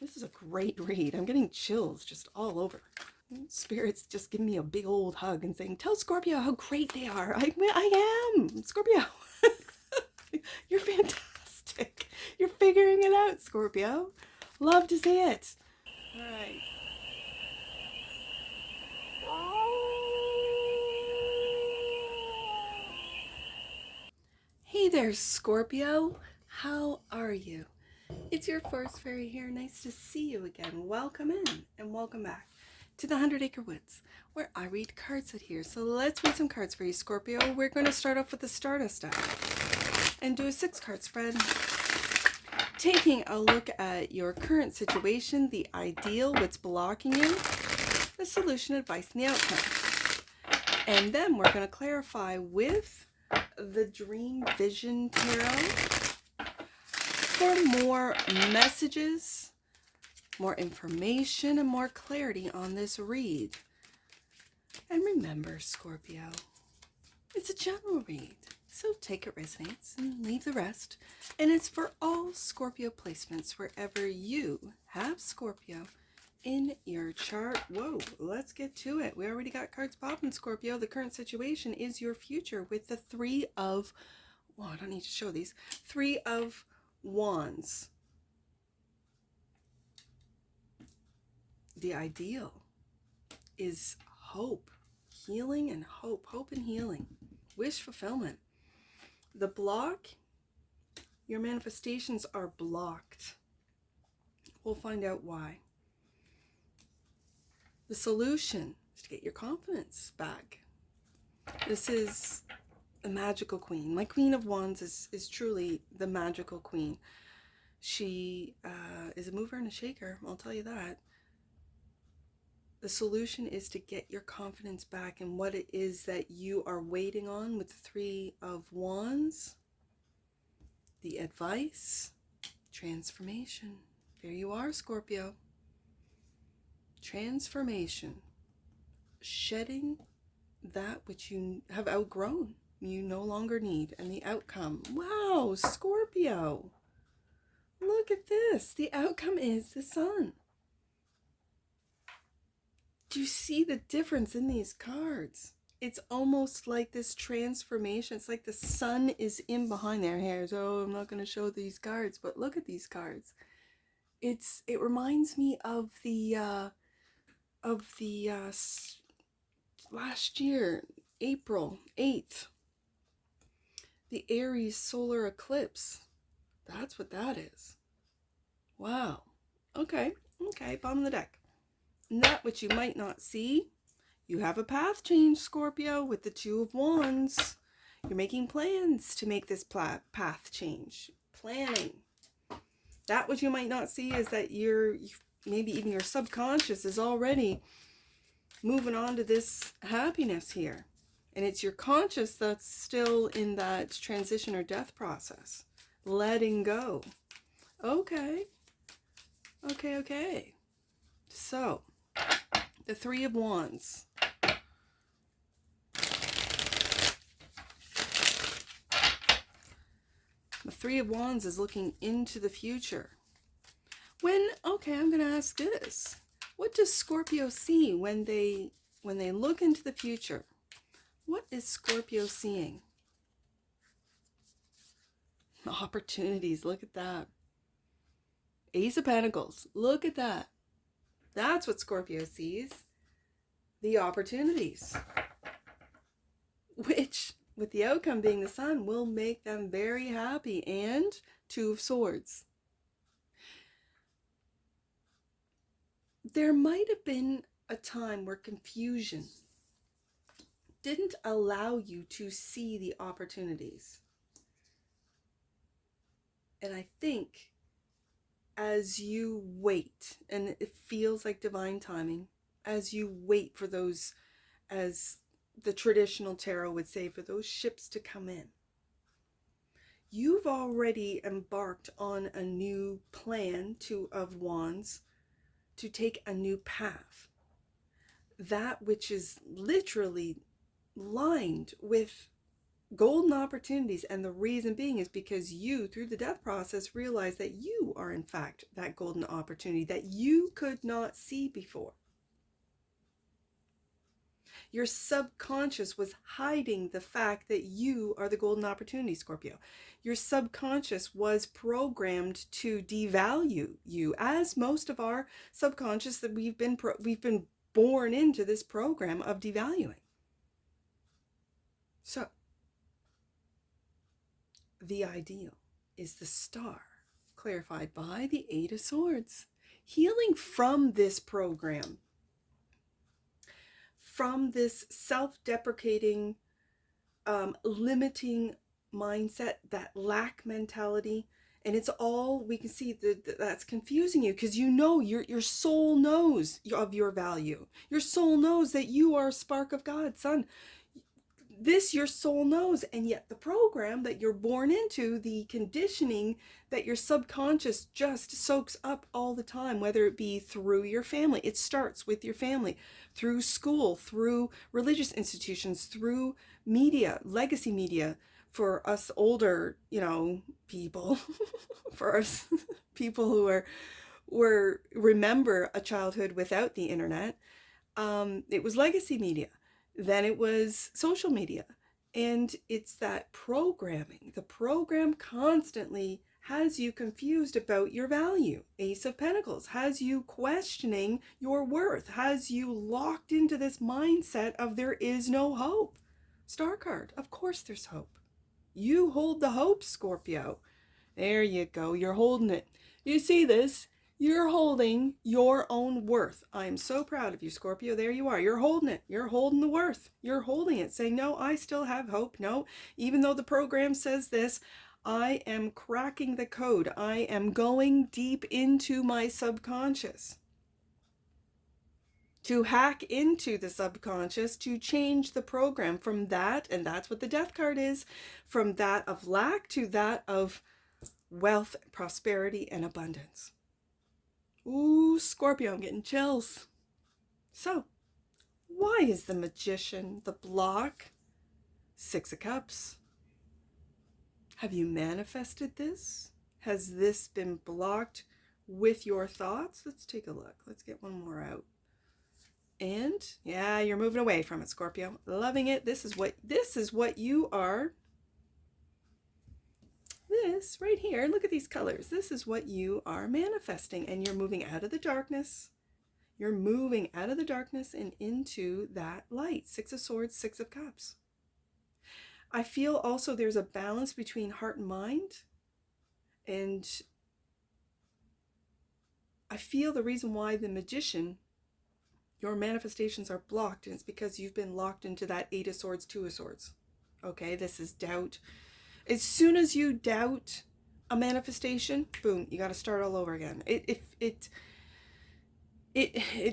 This is a great read. I'm getting chills just all over. Spirit's just giving me a big old hug and saying, tell Scorpio how great they are. I am. Scorpio. You're fantastic. You're figuring it out, Scorpio. Love to see it. All right. Hey there, Scorpio. How are you? It's your forest fairy here. Nice to see you again. Welcome in and welcome back to the 100 Acre Woods, where I read cards out here. So let's read some cards for you, Scorpio. We're going to start off with the Stardust deck and do a 6-card spread, taking a look at your current situation, the ideal, what's blocking you, the solution, advice, and the outcome. And then we're going to clarify with the Dream Vision Tarot for more messages, more information, and more clarity on this read. And remember, Scorpio, it's a general read, so take it resonates and leave the rest. And it's for all Scorpio placements wherever you have Scorpio in your chart. Whoa, let's get to it. We already got cards popping, Scorpio. The current situation is your future with the 3 of, well, I don't need to show these, 3 of Wands. The ideal is hope, healing and hope, hope and healing, wish fulfillment. The block, your manifestations are blocked. We'll find out why. The solution is to get your confidence back. This is a magical queen. My Queen of Wands is truly the magical queen. She is a mover and a shaker, I'll tell you that. The solution is to get your confidence back in what it is that you are waiting on with the 3 of Wands. The advice, transformation. There you are, Scorpio. Transformation. Shedding that which you have outgrown, you no longer need, and the outcome. Wow, Scorpio. Look at this. The outcome is the sun. Do you see the difference in these cards? It's almost like this transformation. It's like the sun is in behind their hairs. Oh, I'm not going to show these cards, but look at these cards. It reminds me of the last year, April 8th, the Aries solar eclipse. That's what that is. Wow. Okay, bottom of the deck. And that which you might not see, you have a path change, Scorpio, with the 2 of Wands. You're making plans to make this path change. Planning. That which you might not see is that maybe even your subconscious is already moving on to this happiness here. And it's your conscious that's still in that transition or death process. Letting go. Okay. So, the 3 of Wands. The 3 of Wands is looking into the future. I'm going to ask this. What does Scorpio see when they look into the future? What is Scorpio seeing? Opportunities. Look at that. Ace of Pentacles. Look at that. That's what Scorpio sees. The opportunities. Which, with the outcome being the sun, will make them very happy. And 2 of Swords. There might have been a time where confusion didn't allow you to see the opportunities. And I think as you wait, and it feels like divine timing, as you wait for those, as the traditional tarot would say, for those ships to come in, you've already embarked on a new plan, 2 of Wands, to take a new path. That which is literally lined with golden opportunities. And the reason being is because you, through the death process, realize that you are in fact that golden opportunity that you could not see before. Your subconscious was hiding the fact that you are the golden opportunity, Scorpio. Your subconscious was programmed to devalue you, as most of our subconscious that we've been born into this program of devaluing. So the ideal is the star, clarified by the Eight of Swords. Healing from this program, from this self-deprecating, limiting mindset, that lack mentality. And it's all, we can see that's confusing you, because you know, your soul knows of your value. Your soul knows that you are a spark of God, son. This your soul knows, and yet the program that you're born into, the conditioning that your subconscious just soaks up all the time, whether it be through your family, it starts with your family, through school, through religious institutions, through media, legacy media, for us older, people, for us people who remember a childhood without the internet. It was legacy media. Then it was social media. And it's that programming. The program constantly has you confused about your value. Ace of Pentacles has you questioning your worth, has you locked into this mindset of there is no hope. Star card, of course there's hope. You hold the hope, Scorpio. There you go. You're holding it. You see this? You're holding your own worth. I am so proud of you, Scorpio. There you are. You're holding it. You're holding the worth. You're holding it, saying, no, I still have hope. No, even though the program says this, I am cracking the code. I am going deep into my subconscious to hack into the subconscious, to change the program from that, and that's what the death card is, from that of lack to that of wealth, prosperity, and abundance. Ooh, Scorpio, I'm getting chills. So, why is the Magician the block? Six of Cups. Have you manifested this? Has this been blocked with your thoughts? Let's take a look. Let's get one more out. And yeah, you're moving away from it, Scorpio. Loving it. This is what you are. This right here, look at these colors. This is what you are manifesting, and you're moving out of the darkness. You're moving out of the darkness and into that light. Six of Swords, Six of Cups. I feel also there's a balance between heart and mind. And I feel the reason why the Magician, your manifestations are blocked, and it's because you've been locked into that Eight of Swords, Two of Swords. Okay, this is doubt. As soon as you doubt a manifestation, boom, you got to start all over again. It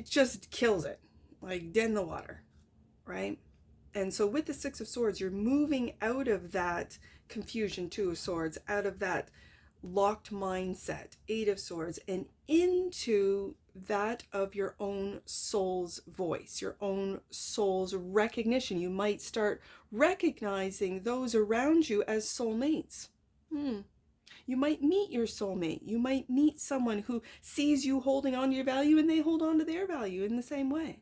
just kills it, like dead in the water, right? And so with the Six of Swords, you're moving out of that confusion, Two of Swords, out of that locked mindset, Eight of Swords, and into that of your own soul's voice, your own soul's recognition. You might start recognizing those around you as soulmates. You might meet your soulmate. You might meet someone who sees you holding on to your value, and they hold on to their value in the same way.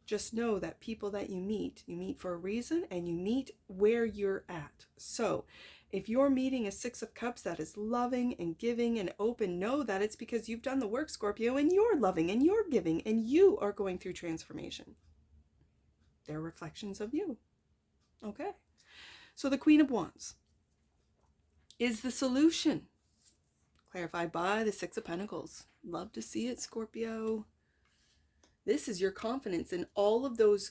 Just know that people that you meet for a reason, and you meet where you're at. So if you're meeting a Six of Cups that is loving and giving and open, know that it's because you've done the work, Scorpio, and you're loving and you're giving and you are going through transformation. They're reflections of you. Okay. So the Queen of Wands is the solution, clarified by the Six of Pentacles. Love to see it, Scorpio. This is your confidence in all of those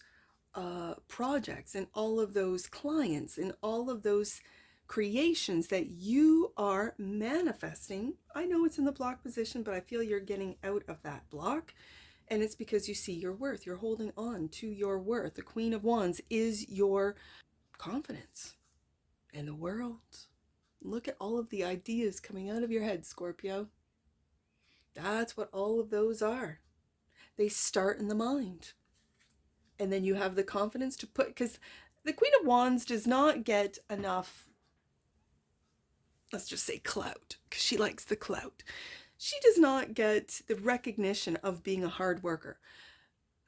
projects and all of those clients and all of those creations that you are manifesting. I know it's in the block position, but I feel you're getting out of that block, and it's because you see your worth. You're holding on to your worth. The Queen of Wands is your confidence in the world. Look at all of the ideas coming out of your head, Scorpio. That's what all of those are. They start in the mind, and then you have the confidence to put, because The Queen of Wands does not get enough, let's just say clout, because she likes the clout. She does not get the recognition of being a hard worker.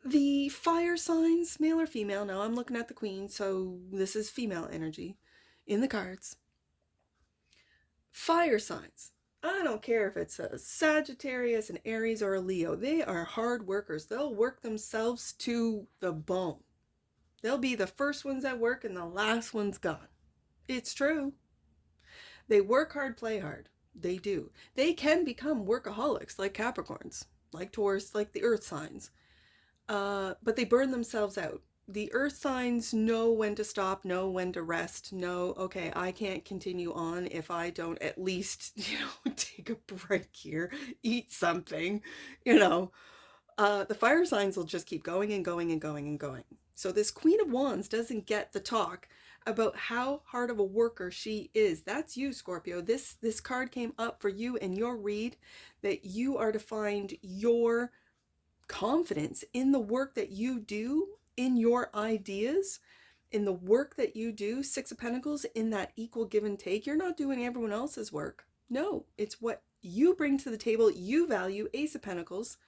The fire signs, male or female, now I'm looking at the Queen, so this is female energy in the cards. Fire signs. I don't care if it's a Sagittarius, an Aries, or a Leo. They are hard workers. They'll work themselves to the bone. They'll be the first ones at work and the last ones gone. It's true. They work hard, play hard. They do. They can become workaholics like Capricorns, like Taurus, like the earth signs. But they burn themselves out. The earth signs know when to stop, know when to rest, know, okay, I can't continue on if I don't at least, take a break here, eat something, The fire signs will just keep going and going and going and going. So this Queen of Wands doesn't get the talk about how hard of a worker she is. That's you, Scorpio. This card came up for you in your read, that you are to find your confidence in the work that you do, in your ideas, in the work that you do. Six of Pentacles, in that equal give and take. You're not doing everyone else's work. No, it's what you bring to the table. You value. Ace of Pentacles,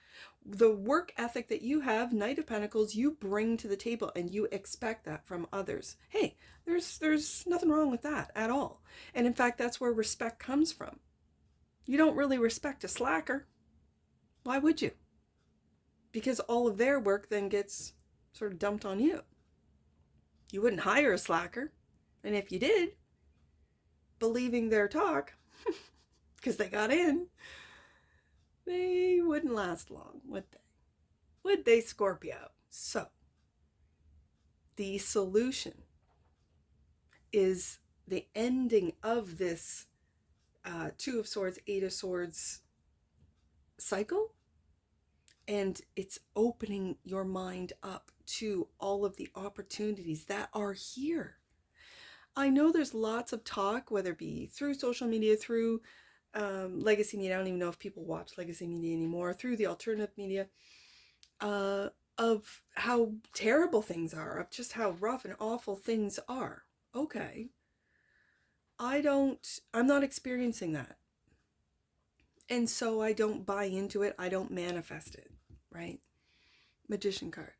the work ethic that you have. Knight of Pentacles, you bring to the table, and you expect that from others. Hey, there's nothing wrong with that at all. And in fact, that's where respect comes from. You don't really respect a slacker. Why would you? Because all of their work then gets sort of dumped on you. You wouldn't hire a slacker. And if you did, believing their talk, because they got in, they wouldn't last long, would they? Would they, Scorpio? So, the solution is the ending of this Two of Swords, Eight of Swords cycle. And it's opening your mind up to all of the opportunities that are here. I know there's lots of talk, whether it be through social media, through legacy media. I don't even know if people watch legacy media anymore, through the alternative media, of how terrible things are, of just how rough and awful things are. Okay. I'm not experiencing that. And so I don't buy into it. I don't manifest it, right? Magician card.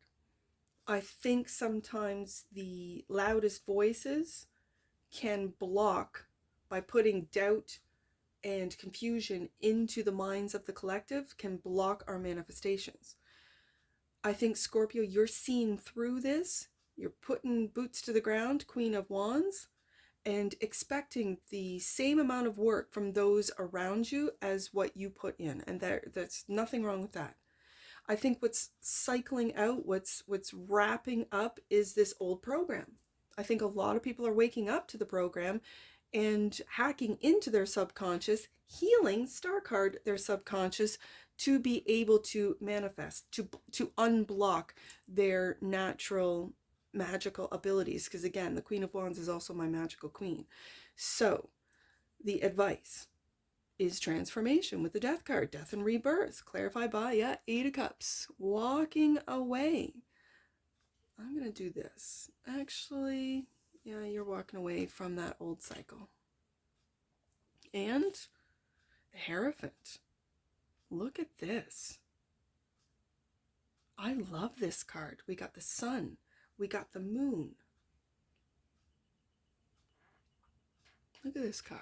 I think sometimes the loudest voices can block, by putting doubt and confusion into the minds of the collective, can block our manifestations. I think, Scorpio, you're seeing through this. You're putting boots to the ground, Queen of Wands, and expecting the same amount of work from those around you as what you put in. And there's nothing wrong with that. I think what's cycling out, what's wrapping up, is this old program. I think a lot of people are waking up to the program and hacking into their subconscious, healing, star card, their subconscious, to be able to manifest, to unblock their natural magical abilities. Because again, the Queen of Wands is also my magical queen. So the advice is transformation with the Death card. Death and rebirth. Clarify by, Eight of Cups. Walking away. I'm going to do this. Actually, you're walking away from that old cycle. And the Hierophant. Look at this. I love this card. We got the sun. We got the moon. Look at this card.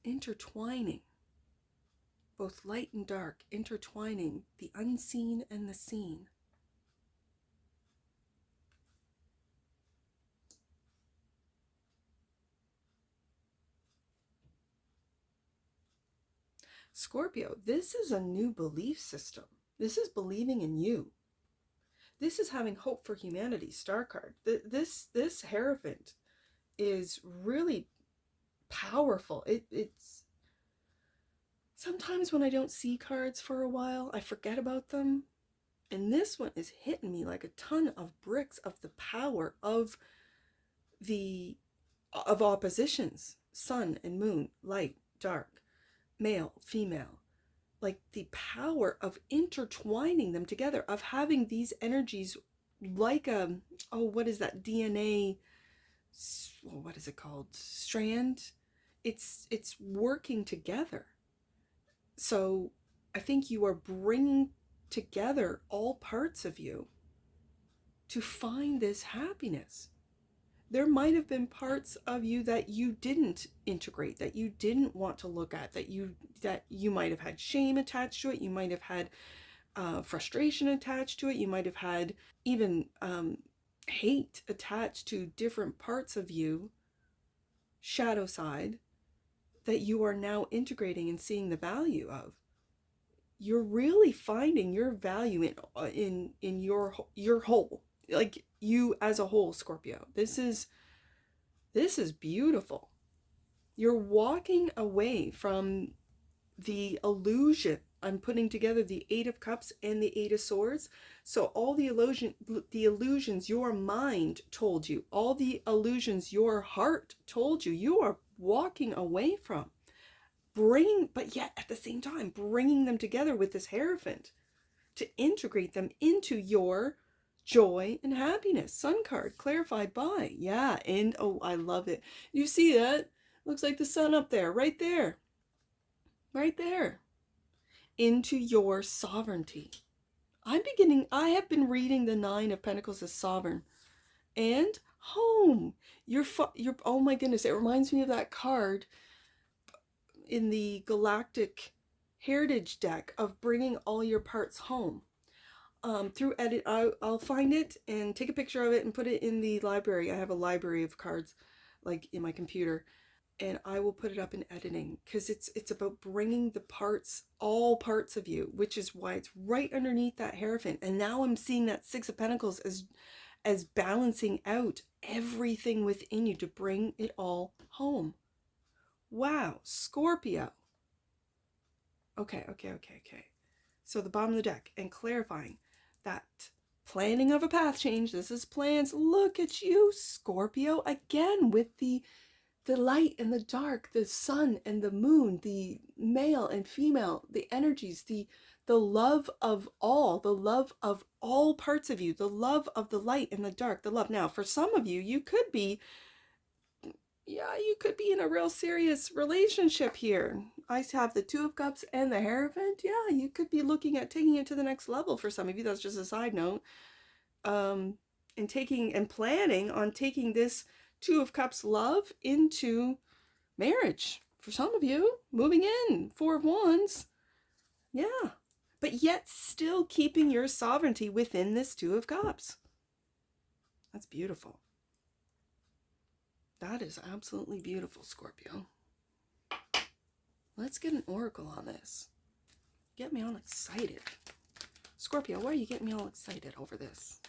Intertwining. Both light and dark. Intertwining the unseen and the seen. Scorpio, this is a new belief system. This is believing in you. This is having hope for humanity, star card. This Hierophant is really powerful. It's sometimes when I don't see cards for a while, I forget about them. And this one is hitting me like a ton of bricks of the power of oppositions. Sun and moon, light, dark, male, female. Like the power of intertwining them together, of having these energies like a, oh, what is that DNA, what is it called, strand? It's working together. So I think you are bringing together all parts of you to find this happiness. There might have been parts of you that you didn't integrate, that you didn't want to look at, that you might have had shame attached to it. You might have had frustration attached to it. You might have had even hate attached to different parts of you, shadow side, that you are now integrating and seeing the value of. You're really finding your value in your whole, like you as a whole, Scorpio. This is beautiful. You're walking away from the illusion. I'm putting together the Eight of Cups and the Eight of Swords. So all the illusions your mind told you, all the illusions your heart told you, you are walking away from. But yet at the same time, bringing them together with this Hierophant to integrate them into your joy and happiness. Sun card, clarified by. Yeah, and oh, I love it. You see that? Looks like the sun up there, right there. Right there. Into your sovereignty. I have been reading the Nine of Pentacles as sovereign. And home. You're, oh my goodness, it reminds me of that card in the Galactic Heritage deck of bringing all your parts home. Through edit, I'll find it and take a picture of it and put it in the library. I have a library of cards, like in my computer, and I will put it up in editing, because it's about bringing the parts, all parts of you, which is why it's right underneath that Hierophant. And now I'm seeing that Six of Pentacles as balancing out everything within you to bring it all home. Wow, Scorpio. Okay. So the bottom of the deck, and clarifying that planning of a path change. This is plans. Look at you, Scorpio, again with the light and the dark, the sun and the moon, the male and female, the energies, the love of all parts of you, the love of the light and the dark, the love. Now, for some of you, you could be in a real serious relationship here. I have the Two of Cups and the Hierophant. Yeah, you could be looking at taking it to the next level for some of you. That's just a side note. And planning on taking this Two of Cups love into marriage. For some of you, moving in. Four of Wands. Yeah. But yet still keeping your sovereignty within this Two of Cups. That's beautiful. That is absolutely beautiful, Scorpio. Let's get an oracle on this. Get me all excited. Scorpio, why are you getting me all excited over this?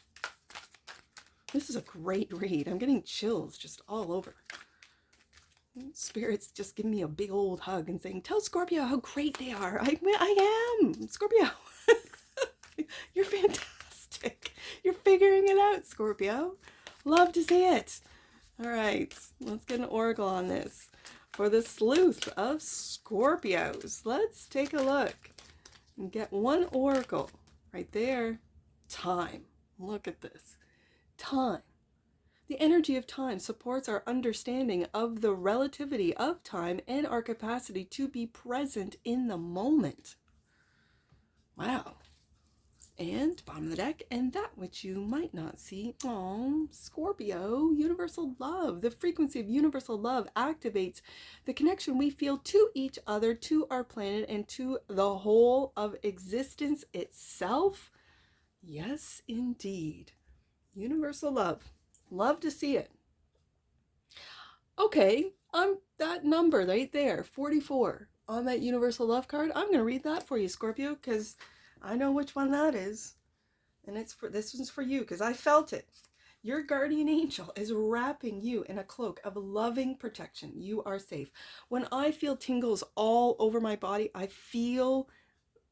This is a great read. I'm getting chills just all over. Spirit's just giving me a big old hug and saying, tell Scorpio how great they are. I am. Scorpio. You're fantastic. You're figuring it out, Scorpio. Love to see it. All right, let's get an oracle on this for the sleuth of Scorpios. Let's take a look and get one oracle right there. Time. Look at this. Time. The energy of time supports our understanding of the relativity of time and our capacity to be present in the moment. Wow. And bottom of the deck, and that which you might not see. Oh, Scorpio, universal love. The frequency of universal love activates the connection we feel to each other, to our planet, and to the whole of existence itself. Yes, indeed. Universal love. Love to see it. Okay, that number right there, 44, on that universal love card. I'm going to read that for you, Scorpio, because I know which one that is. And this one's for you, because I felt it. Your guardian angel is wrapping you in a cloak of loving protection. You are safe. When I feel tingles all over my body, I feel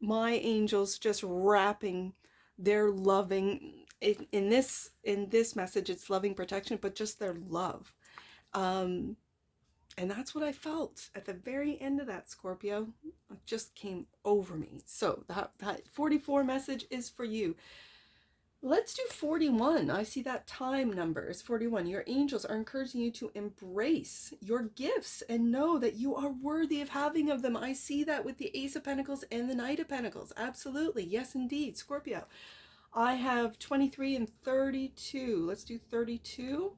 my angels just wrapping their loving, in this message, it's loving protection, but just their love. And that's what I felt at the very end of that, Scorpio. It just came over me. So that 44 message is for you. Let's do 41. I see that time number is 41. Your angels are encouraging you to embrace your gifts and know that you are worthy of having of them. I see that with the Ace of Pentacles and the Knight of Pentacles. Absolutely. Yes, indeed. Scorpio. I have 23 and 32. Let's do 32.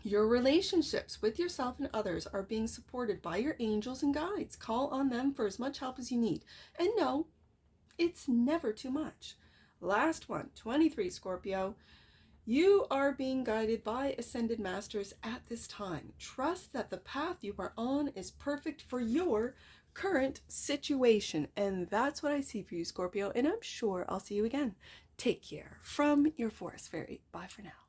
Your relationships with yourself and others are being supported by your angels and guides. Call on them for as much help as you need. And no, it's never too much. Last one, 23, Scorpio. You are being guided by ascended masters at this time. Trust that the path you are on is perfect for your current situation. And that's what I see for you, Scorpio. And I'm sure I'll see you again. Take care. From your Forest Fairy. Bye for now.